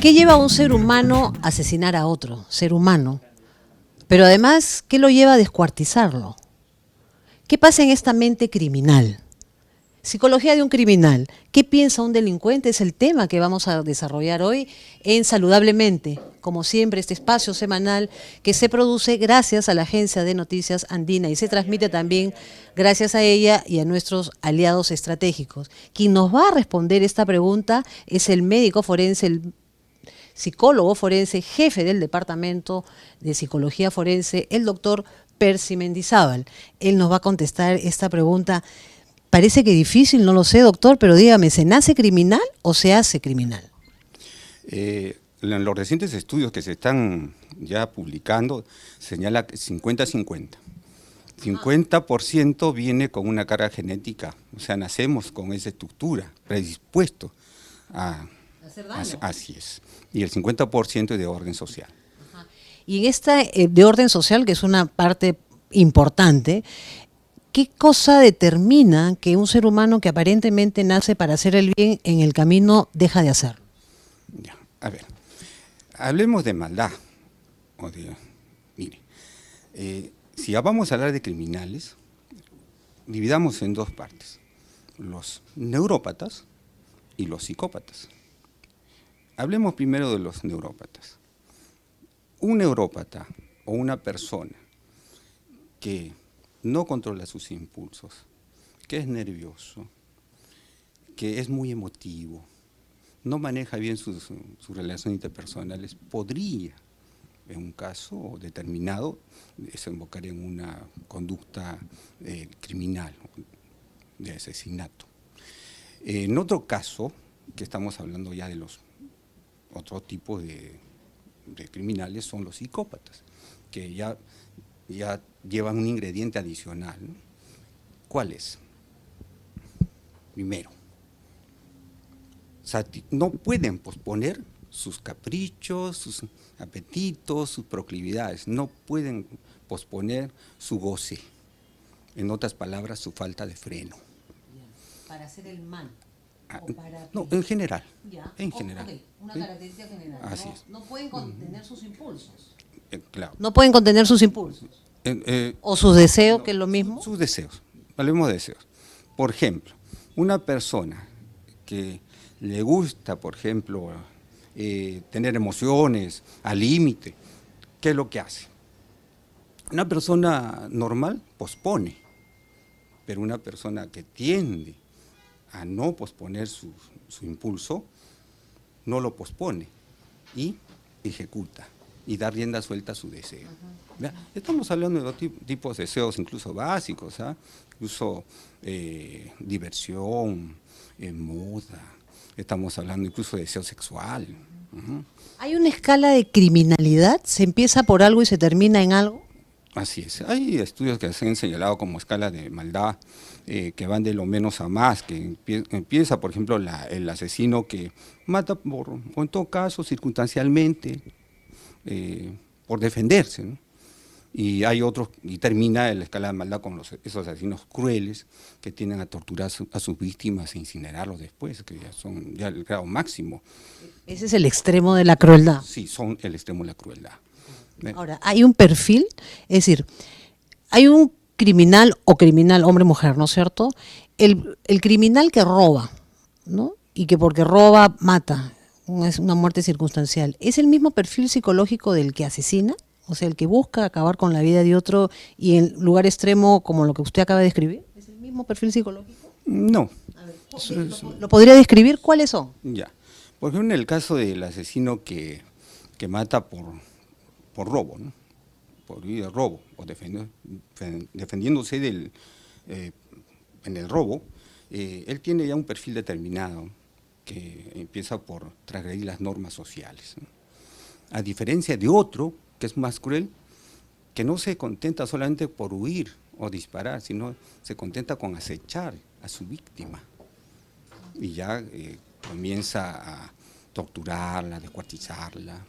¿Qué lleva a un ser humano a asesinar a otro ser humano? Pero además, ¿qué lo lleva a descuartizarlo? ¿Qué pasa en esta mente criminal? Psicología de un criminal. ¿Qué piensa un delincuente? Es el tema que vamos a desarrollar hoy en Saludablemente. Como siempre, este espacio semanal que se produce gracias a la Agencia de Noticias Andina y se transmite también gracias a ella y a nuestros aliados estratégicos. Quien nos va a responder esta pregunta es el médico forense, el psicólogo forense, jefe del Departamento de Psicología Forense, el doctor Percy Mendizábal. Él nos va a contestar esta pregunta. Parece que difícil, no lo sé, doctor, pero dígame, ¿se nace criminal o se hace criminal? En los recientes estudios que se están ya publicando, señala 50-50. 50% viene con una carga genética, o sea, nacemos con esa estructura, predispuesto a hacer daño. Así es. Y el 50% es de orden social. Ajá. Y en esta de orden social, que es una parte importante, ¿qué cosa determina que un ser humano que aparentemente nace para hacer el bien en el camino deja de hacerlo? Ya, a ver, hablemos de maldad. Mire, si ya vamos a hablar de criminales, dividamos en dos partes, los neurópatas y los psicópatas. Hablemos primero de los neurópatas. Un neurópata o una persona que no controla sus impulsos, que es nervioso, que es muy emotivo, no maneja bien sus relaciones interpersonales, podría, en un caso determinado, desembocar en una conducta criminal, de asesinato. En otro caso, que estamos hablando ya de los otros tipos de criminales, son los psicópatas, que ya llevan un ingrediente adicional, ¿no? ¿Cuál es? Primero, no pueden posponer sus caprichos, sus apetitos, sus proclividades, no pueden posponer su goce, en otras palabras, su falta de freno. Para hacer el mal. No, en general. Ya. En general. Okay. Una ¿sí? característica general. Así es. No pueden contener sus impulsos. Claro. No pueden contener sus impulsos. O sus deseos, no, que es lo mismo. Sus deseos. Hablemos de deseos. Por ejemplo, una persona que le gusta, por ejemplo, tener emociones al límite, ¿qué es lo que hace? Una persona normal pospone, pero una persona que tiende a no posponer su impulso, no lo pospone y ejecuta y da rienda suelta a su deseo. Estamos hablando de dos tipos de deseos incluso básicos, ¿eh? Incluso diversión, moda, estamos hablando incluso de deseo sexual. ¿Hay una escala de criminalidad? ¿Se empieza por algo y se termina en algo? Así es, hay estudios que se han señalado como escala de maldad, que van de lo menos a más, que empieza, por ejemplo, el asesino que mata o en todo caso circunstancialmente, por defenderse, ¿no? Y hay otros, y termina la escala de maldad con esos asesinos crueles que tienden a torturar a sus víctimas e incinerarlos después, que ya son ya el grado máximo. Ese es el extremo de la crueldad. Sí, son el extremo de la crueldad. Ahora, hay un perfil, es decir, hay un criminal o criminal, hombre-mujer, ¿no es cierto? El criminal que roba, ¿no? Y que porque roba mata, es una muerte circunstancial. ¿Es el mismo perfil psicológico del que asesina? O sea, el que busca acabar con la vida de otro y en lugar extremo como lo que usted acaba de describir. ¿Es el mismo perfil psicológico? No. A ver, ¿lo podría describir? ¿Cuáles son? Ya. Por ejemplo, en el caso del asesino que mata por robo, ¿no? Por robo o defendiéndose en el robo, él tiene ya un perfil determinado que empieza por transgredir las normas sociales, ¿no? A diferencia de otro que es más cruel, que no se contenta solamente por huir o disparar, sino se contenta con acechar a su víctima y ya comienza a torturarla, descuartizarla.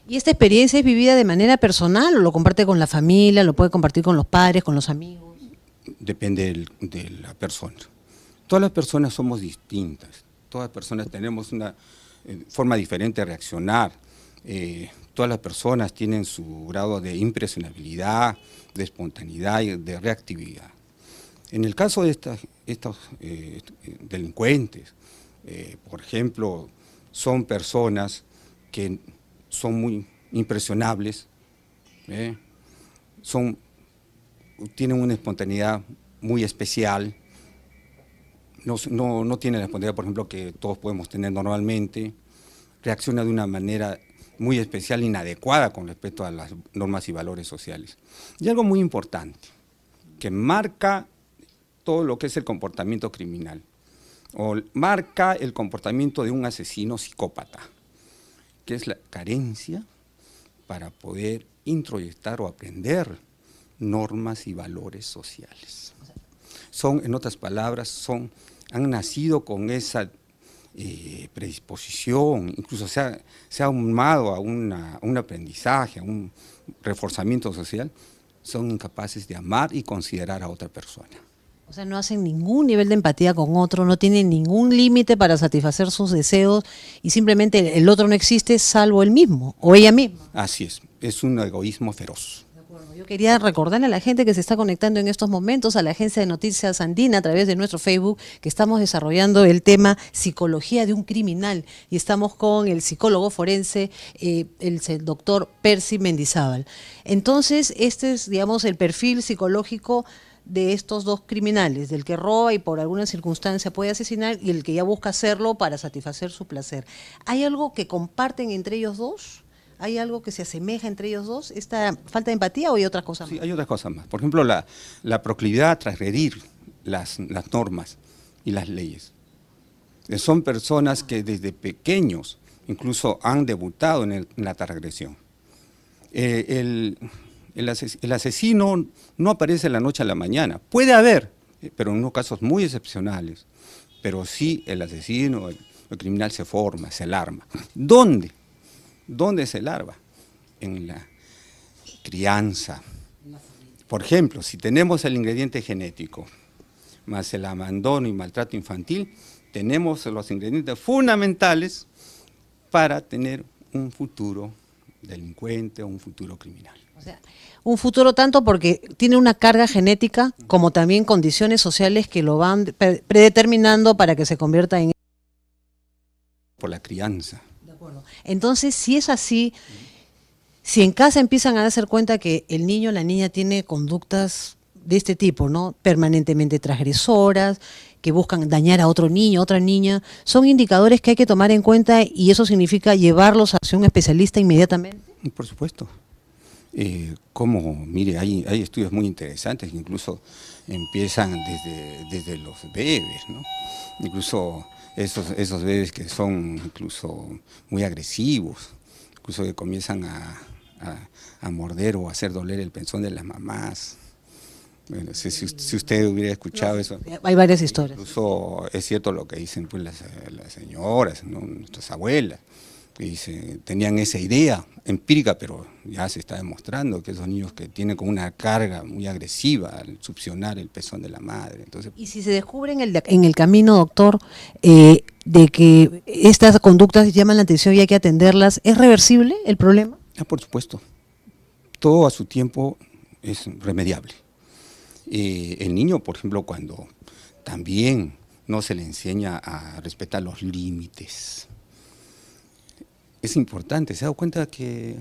¿Y esta experiencia es vivida de manera personal o lo comparte con la familia, lo puede compartir con los padres, con los amigos? Depende de la persona. Todas las personas somos distintas, todas las personas tenemos una forma diferente de reaccionar. Todas las personas tienen su grado de impresionabilidad, de espontaneidad y de reactividad. En el caso de estos delincuentes, por ejemplo, son personas que son muy impresionables, tienen una espontaneidad muy especial, no tienen la espontaneidad, por ejemplo, que todos podemos tener normalmente, reacciona de una manera muy especial, inadecuada con respecto a las normas y valores sociales. Y algo muy importante, que marca todo lo que es el comportamiento criminal, o marca el comportamiento de un asesino psicópata, que es la carencia para poder introyectar o aprender normas y valores sociales. En otras palabras, han nacido con esa predisposición, incluso se ha ahumado a un aprendizaje, a un reforzamiento social, son incapaces de amar y considerar a otra persona. O sea, no hacen ningún nivel de empatía con otro, no tienen ningún límite para satisfacer sus deseos y simplemente el otro no existe salvo él mismo o ella misma. Así es un egoísmo feroz. Yo quería recordarle a la gente que se está conectando en estos momentos a la agencia de noticias Andina a través de nuestro Facebook que estamos desarrollando el tema psicología de un criminal y estamos con el psicólogo forense, el doctor Percy Mendizábal. Entonces, este es, digamos, el perfil psicológico de estos dos criminales, del que roba y por alguna circunstancia puede asesinar y el que ya busca hacerlo para satisfacer su placer. ¿Hay algo que comparten entre ellos dos? ¿Hay algo que se asemeja entre ellos dos? ¿Esta falta de empatía o hay otras cosas más? Sí, hay otras cosas más. Por ejemplo, la proclividad a transgredir las normas y las leyes. Son personas que desde pequeños incluso han debutado en la transgresión. El asesino no aparece de la noche a la mañana. Puede haber, pero en unos casos muy excepcionales. Pero sí el asesino, el criminal se forma, se alarma. ¿Dónde? ¿Dónde se larva? En la crianza. Por ejemplo, si tenemos el ingrediente genético, más el abandono y maltrato infantil, tenemos los ingredientes fundamentales para tener un futuro delincuente o un futuro criminal. O sea, un futuro tanto porque tiene una carga genética como también condiciones sociales que lo van predeterminando para que se convierta en... Por la crianza. Entonces, si es así, si en casa empiezan a darse cuenta que el niño o la niña tiene conductas de este tipo, ¿no? Permanentemente transgresoras, que buscan dañar a otro niño, a otra niña, son indicadores que hay que tomar en cuenta y eso significa llevarlos hacia un especialista inmediatamente. Por supuesto. Mire, hay estudios muy interesantes que incluso empiezan desde los bebés, ¿no? Incluso esos bebés que son incluso muy agresivos, incluso que comienzan a morder o a hacer doler el pezón de las mamás. Bueno, si usted hubiera escuchado eso. Hay varias historias. Incluso es cierto lo que dicen pues, las señoras, ¿no? Nuestras abuelas, que tenían esa idea empírica, pero ya se está demostrando que esos niños que tienen como una carga muy agresiva al succionar el pezón de la madre. Entonces, y si se descubre en el camino, doctor, de que estas conductas llaman la atención y hay que atenderlas, ¿es reversible el problema? Por supuesto. Todo a su tiempo es remediable. El niño, por ejemplo, cuando también no se le enseña a respetar los límites, es importante. Se ha dado cuenta que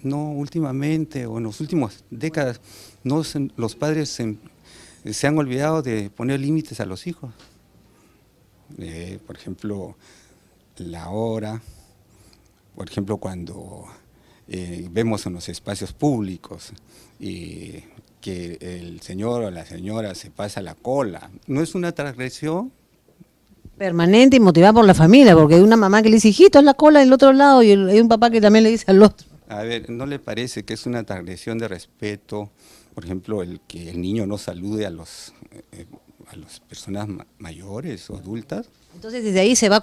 no últimamente o en las últimas décadas los padres se han olvidado de poner límites a los hijos. Por ejemplo, la hora, por ejemplo, cuando vemos en los espacios públicos que el señor o la señora se pasa la cola, ¿no es una transgresión? Permanente y motivada por la familia, porque hay una mamá que le dice, hijito, es la cola del otro lado, y hay un papá que también le dice al otro. A ver, ¿no le parece que es una transgresión de respeto, por ejemplo, el que el niño no salude a las personas mayores o adultas? Entonces desde ahí se va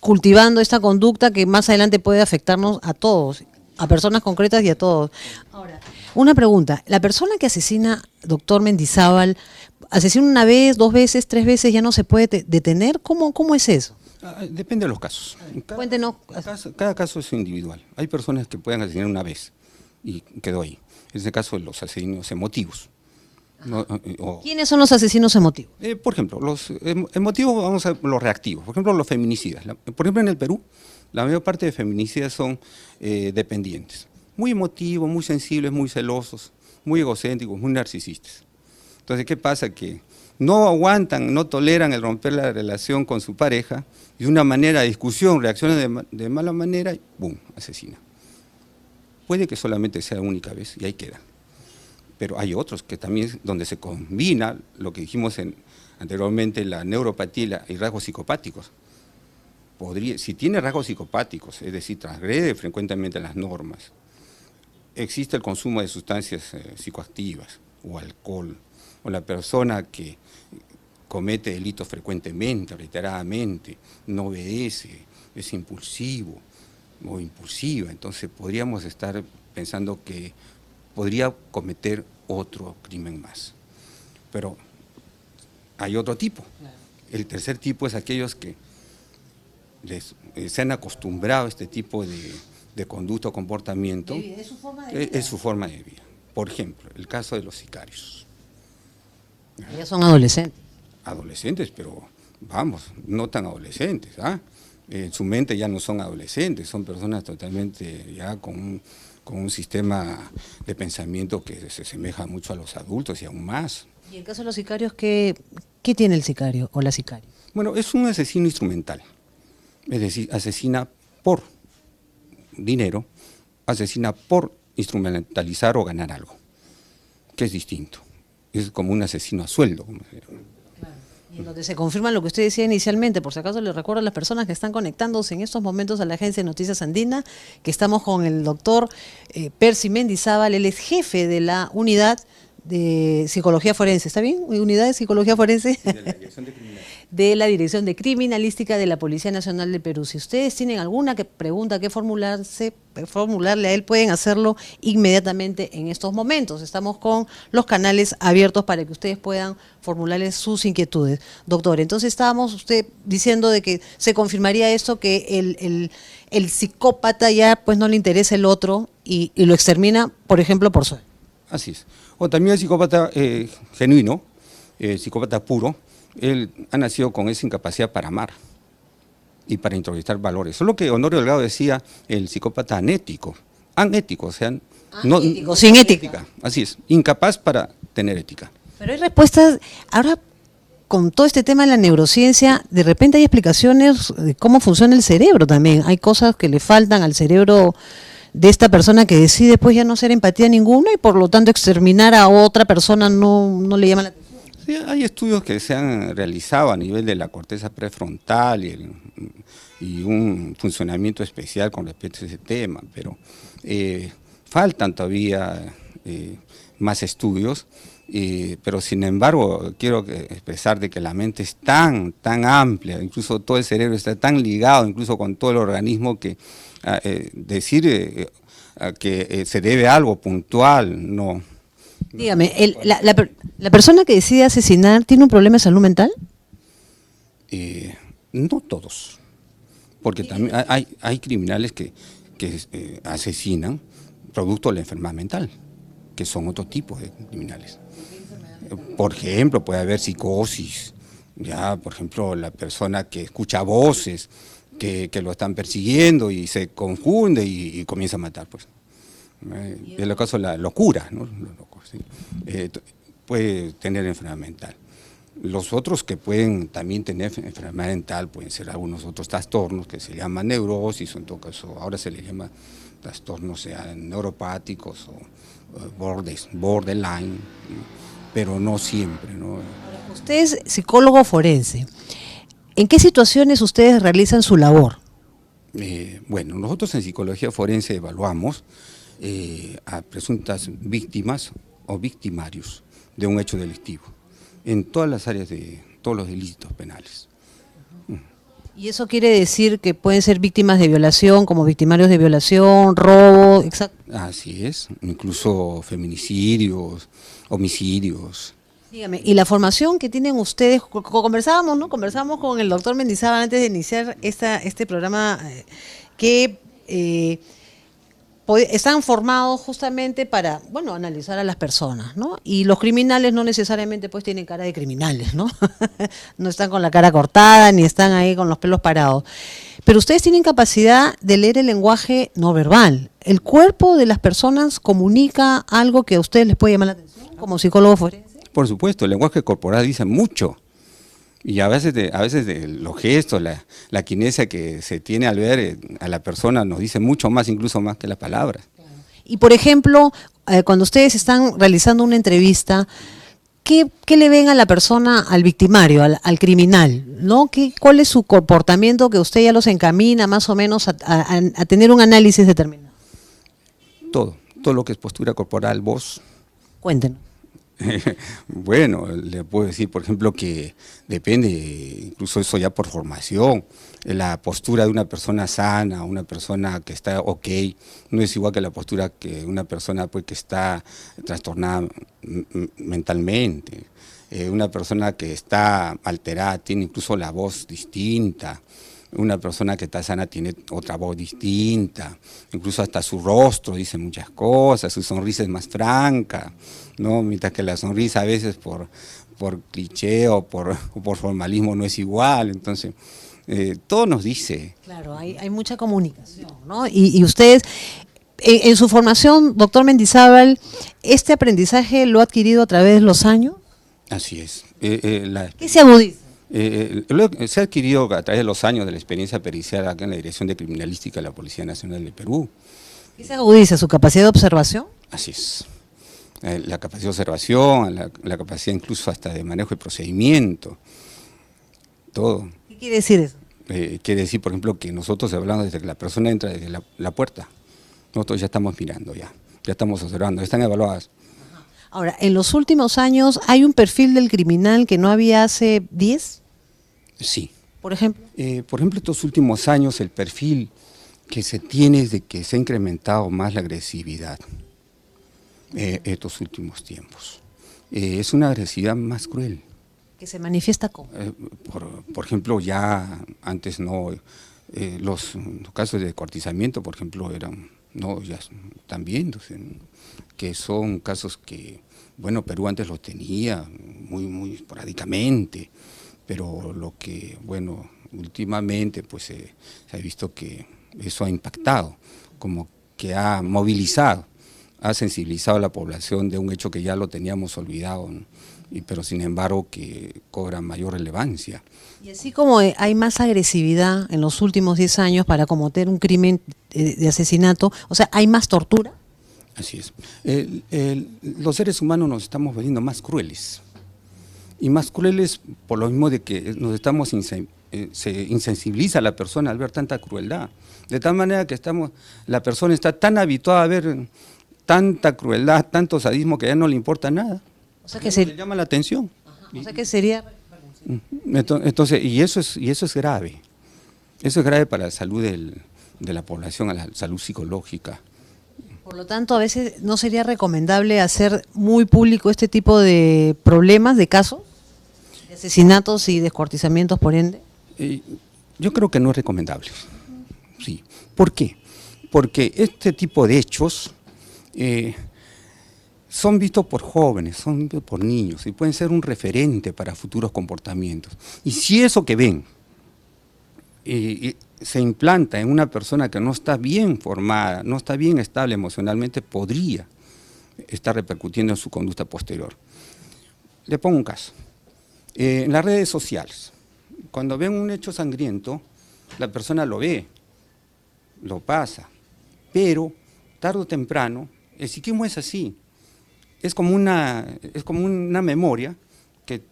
cultivando esta conducta que más adelante puede afectarnos a todos, a personas concretas y a todos. Ahora, una pregunta, la persona que asesina, doctor Mendizábal, asesina una vez, 2 veces, 3 veces, ¿ya no se puede detener? ¿Cómo es eso? Depende de los casos. Cuéntenos. Cada caso es individual. Hay personas que pueden asesinar una vez y quedó ahí. Es el caso de los asesinos emotivos. ¿Quiénes son los asesinos emotivos? Por ejemplo, los emotivos, vamos a los reactivos. Por ejemplo, los feminicidas. Por ejemplo, en el Perú, la mayor parte de feminicidas son dependientes. Muy emotivos, muy sensibles, muy celosos, muy egocéntricos, muy narcisistas. Entonces, ¿qué pasa? Que no aguantan, no toleran el romper la relación con su pareja y de una manera de discusión reaccionan de mala manera y ¡boom!, asesina. Puede que solamente sea única vez y ahí queda. Pero hay otros que también, donde se combina lo que dijimos anteriormente, la neuropatía y rasgos psicopáticos. Si tiene rasgos psicopáticos, es decir, transgrede frecuentemente las normas, existe el consumo de sustancias psicoactivas o alcohol, o la persona que comete delitos frecuentemente, reiteradamente, no obedece, es impulsivo o impulsiva, entonces podríamos estar pensando que podría cometer otro crimen más. Pero hay otro tipo. El tercer tipo es aquellos que se han acostumbrado a este tipo de conducta o comportamiento. ¿Es su forma de vida? Es su forma de vida. Por ejemplo, el caso de los sicarios. Ellos son adolescentes. Adolescentes, pero vamos, no tan adolescentes. En su mente ya no son adolescentes, son personas totalmente ya con un sistema de pensamiento que se asemeja mucho a los adultos y aún más. ¿Y en el caso de los sicarios, qué tiene el sicario o la sicaria? Bueno, es un asesino instrumental, es decir, asesina por dinero, asesina por instrumentalizar o ganar algo, que es distinto. Es como un asesino a sueldo, como se llama. Y en donde se confirma lo que usted decía inicialmente, por si acaso les recuerdo a las personas que están conectándose en estos momentos a la Agencia de Noticias Andina, que estamos con el doctor Percy Mendizábal, él es jefe de la unidad de psicología forense, ¿está bien? ¿Unidad de psicología forense? De la Dirección de Criminalística. De la Dirección de Criminalística de la Policía Nacional de Perú. Si ustedes tienen alguna pregunta que formularle a él, pueden hacerlo inmediatamente en estos momentos. Estamos con los canales abiertos para que ustedes puedan formularles sus inquietudes. Doctor, entonces estábamos usted diciendo de que se confirmaría esto, que el psicópata ya pues no le interesa el otro y lo extermina, por ejemplo, por sueldo. Así es. O también el psicópata genuino, psicópata puro, él ha nacido con esa incapacidad para amar y para introyectar valores. Solo que Honorio Delgado decía el psicópata anético, o sea, anético, sin ética. Así es, incapaz para tener ética. Pero hay respuestas, ahora con todo este tema de la neurociencia, de repente hay explicaciones de cómo funciona el cerebro también. Hay cosas que le faltan al cerebro de esta persona que decide pues ya no ser empatía ninguna y por lo tanto exterminar a otra persona no le llama la atención. Sí, hay estudios que se han realizado a nivel de la corteza prefrontal y un funcionamiento especial con respecto a ese tema, pero faltan todavía más estudios, pero sin embargo quiero expresar de que la mente es tan amplia, incluso todo el cerebro está tan ligado, incluso con todo el organismo, que decir que se debe a algo puntual, no. Dígame, ¿la persona que decide asesinar tiene un problema de salud mental? No todos, porque también hay criminales que asesinan producto de la enfermedad mental, que son otro tipo de criminales. Por ejemplo, puede haber psicosis, ya, por ejemplo, la persona que escucha voces que lo están persiguiendo y se confunde y comienza a matar, pues. En el caso de la locura, ¿no? Los locos, ¿sí? Puede tener enfermedad mental. Los otros que pueden también tener enfermedad mental pueden ser algunos otros trastornos que se llaman neurosis, o en todo caso ahora se les llama trastornos neuropáticos o borderline, pero no siempre, ¿no? Usted es psicólogo forense. ¿En qué situaciones ustedes realizan su labor? Bueno, nosotros en psicología forense evaluamos a presuntas víctimas o victimarios de un hecho delictivo en todas las áreas de todos los delitos penales. ¿Y eso quiere decir que pueden ser víctimas de violación, como victimarios de violación, robo, exacto? Así es, incluso feminicidios, homicidios. Dígame, y la formación que tienen ustedes, conversábamos, ¿no? Conversábamos con el doctor Mendizábal antes de iniciar este programa, que están formados justamente para, bueno, analizar a las personas, ¿no? Y los criminales no necesariamente pues tienen cara de criminales, ¿no? No están con la cara cortada, ni están ahí con los pelos parados. Pero ustedes tienen capacidad de leer el lenguaje no verbal. ¿El cuerpo de las personas comunica algo que a ustedes les puede llamar la atención como psicólogo forense? Por supuesto, el lenguaje corporal dice mucho. Y a veces de los gestos, la kinesia que se tiene al ver a la persona nos dice mucho más, incluso más que las palabras. Y por ejemplo, cuando ustedes están realizando una entrevista, ¿qué le ven a la persona, al victimario, al criminal, ¿no? ¿Cuál es su comportamiento que usted ya los encamina más o menos a tener un análisis determinado? Todo lo que es postura corporal, voz. Cuéntenos. Bueno, le puedo decir, por ejemplo, que depende, incluso eso ya por formación, la postura de una persona sana, una persona que está ok, no es igual que la postura que una persona pues, que está trastornada mentalmente. Una persona que está alterada tiene incluso la voz distinta. Una persona que está sana tiene otra voz distinta, incluso hasta su rostro dice muchas cosas, su sonrisa es más franca, ¿no? Mientras que la sonrisa a veces por cliché o por formalismo no es igual, entonces todo nos dice. Claro, hay mucha comunicación, ¿no? Y ustedes, en su formación, doctor Mendizábal, ¿este aprendizaje lo ha adquirido a través de los años? Así es. ¿Qué se agudiza? Se ha adquirido a través de los años de la experiencia pericial acá en la Dirección de Criminalística de la Policía Nacional de Perú. ¿Qué se agudiza? ¿Su capacidad de observación? Así es. La capacidad de observación, la capacidad incluso hasta de manejo de procedimiento, todo. ¿Qué quiere decir eso? Quiere decir, por ejemplo, que nosotros hablamos desde que la persona entra desde la puerta, nosotros ya estamos mirando, ya estamos observando, están evaluadas. Ahora, en los últimos años, ¿hay un perfil del criminal que no había hace 10? Sí. ¿Por ejemplo? Por ejemplo, estos últimos años el perfil que se tiene es de que se ha incrementado más la agresividad estos últimos tiempos. Es una agresividad más cruel. ¿Que se manifiesta cómo? Por ejemplo, ya antes no, los casos de descuartizamiento, por ejemplo, ya están viéndose, ¿no? Que son casos que, bueno, Perú antes los tenía muy esporádicamente, pero lo que, bueno, últimamente pues se ha visto que eso ha impactado, como que ha movilizado, ha sensibilizado a la población de un hecho que ya lo teníamos olvidado, ¿no? Pero sin embargo que cobra mayor relevancia. Y así como hay más agresividad en los últimos 10 años para cometer un crimen de asesinato, o sea, ¿hay más tortura? Así es. Los seres humanos nos estamos volviendo más crueles. Y más crueles por lo mismo de que se insensibiliza a la persona al ver tanta crueldad. De tal manera que la persona está tan habituada a ver tanta crueldad, tanto sadismo que ya no le importa nada. O sea que le llama la atención. Ajá, o sea que sería... Entonces, y eso es grave. Eso es grave para la salud de la población, a la salud psicológica. Por lo tanto, a veces no sería recomendable hacer muy público este tipo de problemas, de casos, de asesinatos y descuartizamientos, por ende. Yo creo que no es recomendable. Sí. ¿Por qué? Porque este tipo de hechos son vistos por jóvenes, son vistos por niños y pueden ser un referente para futuros comportamientos. Y si eso que ven se implanta en una persona que no está bien formada, no está bien estable emocionalmente, podría estar repercutiendo en su conducta posterior. Le pongo un caso. En las redes sociales, cuando ven un hecho sangriento, la persona lo ve, lo pasa, pero tarde o temprano, el psiquismo es así, es como una memoria que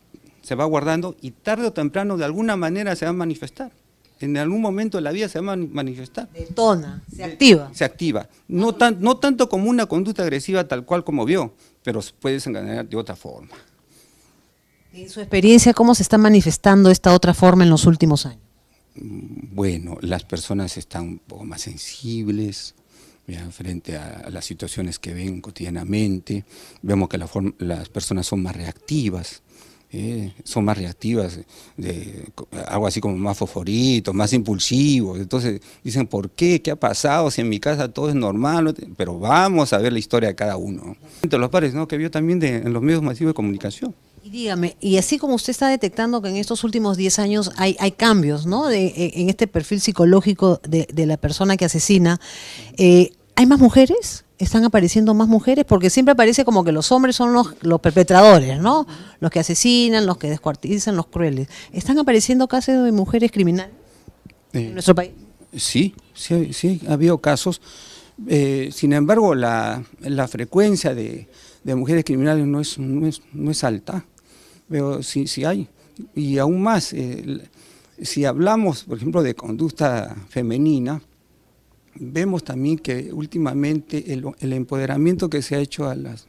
se va guardando y tarde o temprano de alguna manera se va a manifestar. En algún momento de la vida se va a manifestar. Detona, se activa. Se activa. No tanto como una conducta agresiva tal cual como vio, pero se puede desencadenar de otra forma. En su experiencia, ¿cómo se está manifestando esta otra forma en los últimos años? Bueno, las personas están un poco más sensibles, ya, frente a las situaciones que ven cotidianamente. Vemos que las personas son más reactivas. Algo así como más fosforitos, más impulsivos. Entonces dicen, ¿por qué? ¿Qué ha pasado? Si en mi casa todo es normal, ¿no? Pero vamos a ver la historia de cada uno. Entre los padres, ¿no? Que vio también en los medios masivos de comunicación. Y dígame, y así como usted está detectando que en estos últimos 10 años hay cambios, ¿no? En este perfil psicológico de la persona que asesina, ¿hay más mujeres? ¿Están apareciendo más mujeres? Porque siempre aparece como que los hombres son los perpetradores, ¿no? Los que asesinan, los que descuartizan, los crueles. ¿Están apareciendo casos de mujeres criminales en nuestro país? Sí, ha habido casos. Sin embargo, la frecuencia de mujeres criminales no es alta, pero sí hay. Y aún más, si hablamos, por ejemplo, de conducta femenina, vemos también que últimamente el empoderamiento que se ha hecho a las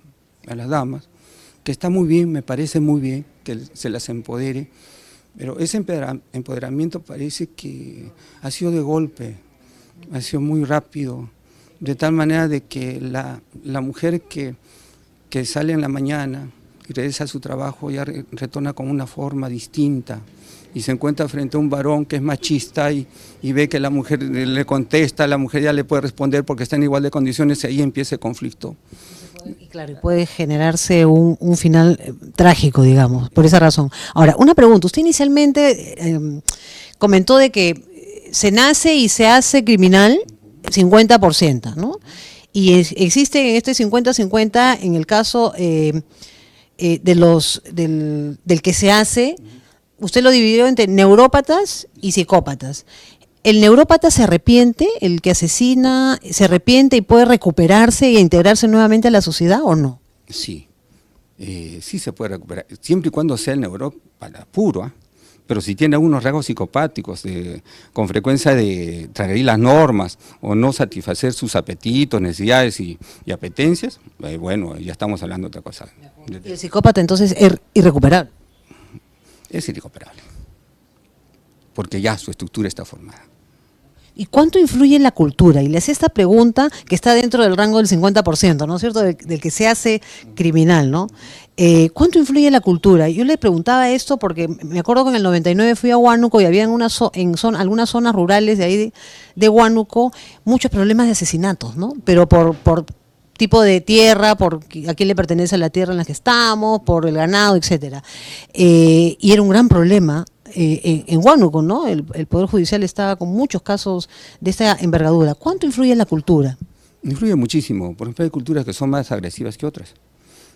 damas, que está muy bien, me parece muy bien que se las empodere, pero ese empoderamiento parece que ha sido de golpe, ha sido muy rápido, de tal manera de que la mujer que sale en la mañana y regresa a su trabajo ya retorna con una forma distinta, y se encuentra frente a un varón que es machista y ve que la mujer le contesta, la mujer ya le puede responder porque está en igual de condiciones, y ahí empieza el conflicto. Y claro, puede generarse un final trágico, digamos, por esa razón. Ahora, una pregunta, usted inicialmente comentó de que se nace y se hace criminal 50%, ¿no? Y existe en este 50-50 en el caso del que se hace. Usted lo dividió entre neurópatas y psicópatas. ¿El neurópata se arrepiente, el que asesina, se arrepiente y puede recuperarse e integrarse nuevamente a la sociedad o no? Sí, sí se puede recuperar, siempre y cuando sea el neurópata puro, ¿eh? Pero si tiene algunos rasgos psicopáticos, con frecuencia de transgredir las normas o no satisfacer sus apetitos, necesidades y apetencias, bueno, ya estamos hablando de otra cosa. ¿Y el psicópata entonces es irrecuperable? Es irrecuperable, porque ya su estructura está formada. ¿Y cuánto influye en la cultura? Y le hacía esta pregunta que está dentro del rango del 50%, ¿no es cierto?, del que se hace criminal, ¿no? ¿Cuánto influye en la cultura? Yo le preguntaba esto porque me acuerdo que en el 99 fui a Huánuco y había algunas zonas rurales de ahí de Huánuco muchos problemas de asesinatos, ¿no? Pero por tipo de tierra, por a quién le pertenece la tierra en la que estamos, por el ganado, etcétera. Y era un gran problema en Huánuco, ¿no? El Poder Judicial estaba con muchos casos de esta envergadura. ¿Cuánto influye en la cultura? Influye muchísimo. Por ejemplo, hay culturas que son más agresivas que otras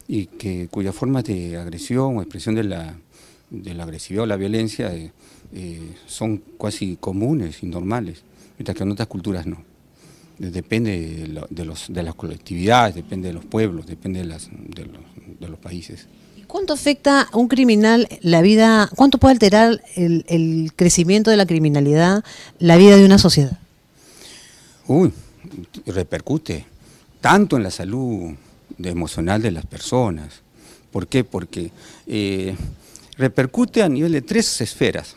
y cuyas formas de agresión o expresión de la agresividad o la violencia son casi comunes y normales, mientras que en otras culturas no. Depende de las colectividades, depende de los pueblos, depende de los países. ¿Cuánto afecta a un criminal la vida, cuánto puede alterar el crecimiento de la criminalidad, la vida de una sociedad? Repercute tanto en la salud emocional de las personas. ¿Por qué? Porque repercute a nivel de 3 esferas.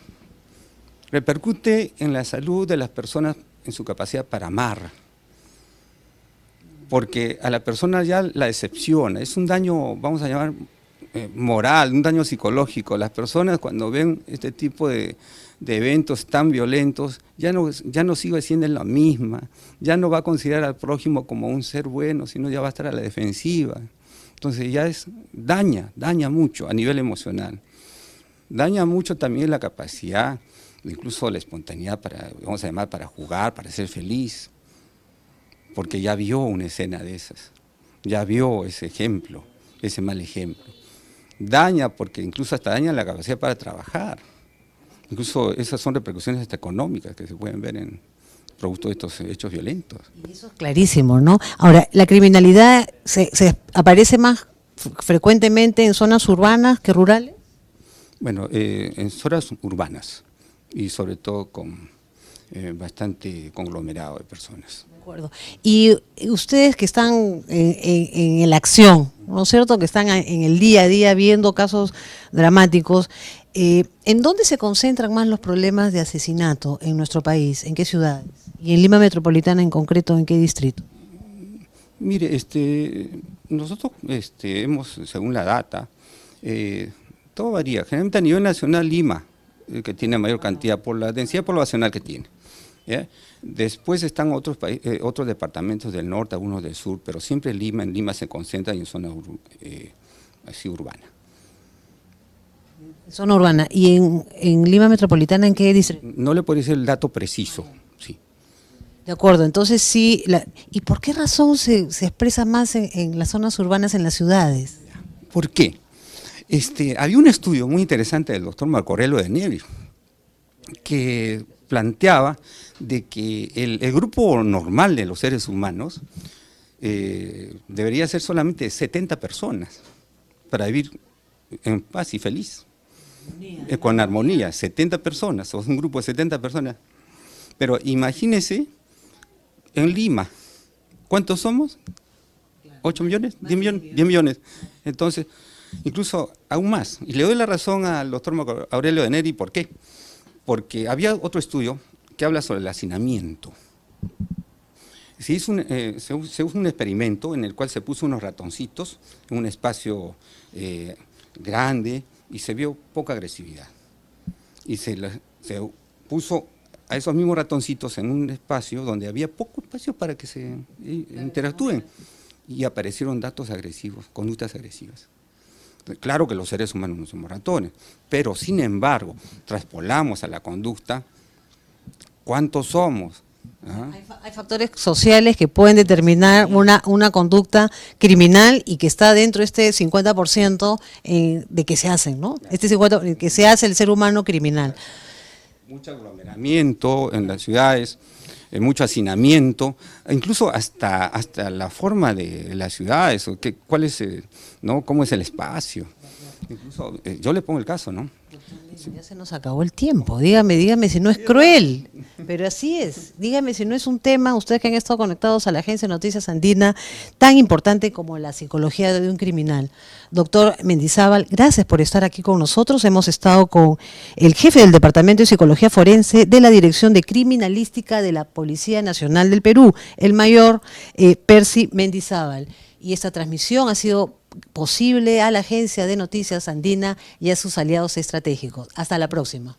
Repercute en la salud de las personas, en su capacidad para amar, porque a la persona ya la decepciona, es un daño, vamos a llamar, moral, un daño psicológico. Las personas cuando ven este tipo de eventos tan violentos, ya no sigue siendo la misma, ya no va a considerar al prójimo como un ser bueno, sino ya va a estar a la defensiva. Entonces ya daña mucho a nivel emocional. Daña mucho también la capacidad, incluso la espontaneidad vamos a llamar, para jugar, para ser feliz, porque ya vio una escena de esas, ya vio ese ejemplo, ese mal ejemplo. Daña porque incluso hasta daña la capacidad para trabajar. Incluso esas son repercusiones hasta económicas que se pueden ver en producto de estos hechos violentos. Y eso es clarísimo, ¿no? Ahora, ¿la criminalidad se aparece más frecuentemente en zonas urbanas que rurales? Bueno, en zonas urbanas y sobre todo con bastante conglomerado de personas. De acuerdo. Y ustedes que están en la acción, ¿no es cierto?, que están en el día a día viendo casos dramáticos, ¿en dónde se concentran más los problemas de asesinato en nuestro país? ¿En qué ciudades? Y en Lima Metropolitana en concreto, ¿en qué distrito? Mire, nosotros hemos, según la data, todo varía. Generalmente a nivel nacional Lima, que tiene mayor cantidad por la densidad poblacional que tiene. ¿Ya? Después están otros departamentos del norte, algunos del sur, pero siempre Lima, en Lima se concentra en zona así urbana. Zona urbana. ¿Y en Lima Metropolitana en qué distrito? No le puedo decir el dato preciso, sí. De acuerdo, entonces sí. ¿Y por qué razón se expresa más en las zonas urbanas, en las ciudades? ¿Por qué? Había un estudio muy interesante del doctor Marco Aurelio de Neri, que planteaba de que el grupo normal de los seres humanos debería ser solamente 70 personas para vivir en paz y feliz, con armonía, 70 personas, o un grupo de 70 personas. Pero imagínese, en Lima, ¿cuántos somos? ¿8 millones? ¿10 millones? 10 millones. Entonces, incluso aún más. Y le doy la razón al doctor Marco Aurelio de Neri, ¿por qué? Porque había otro estudio que habla sobre el hacinamiento. Se hizo un experimento en el cual se puso unos ratoncitos en un espacio grande y se vio poca agresividad. Y se puso a esos mismos ratoncitos en un espacio donde había poco espacio para que se interactúen y aparecieron datos agresivos, conductas agresivas. Claro que los seres humanos no somos ratones, pero sin embargo, traspolamos a la conducta, ¿cuántos somos? ¿Ah? Hay factores sociales que pueden determinar una conducta criminal y que está dentro de este 50% de que se hacen, ¿no? Este 50% que se hace el ser humano criminal. Mucho aglomeramiento en las ciudades, mucho hacinamiento, incluso hasta la forma de las ciudades, cuál es, ¿no? Cómo es el espacio. Incluso, yo le pongo el caso, ¿no? Ya se nos acabó el tiempo. Dígame si no es cruel, pero así es. Dígame si no es un tema, ustedes que han estado conectados a la Agencia de Noticias Andina, tan importante como la psicología de un criminal. Doctor Mendizábal, gracias por estar aquí con nosotros. Hemos estado con el jefe del Departamento de Psicología Forense de la Dirección de Criminalística de la Policía Nacional del Perú, el mayor Percy Mendizábal. Y esta transmisión ha sido posible a la Agencia de Noticias Andina y a sus aliados estratégicos. Hasta la próxima.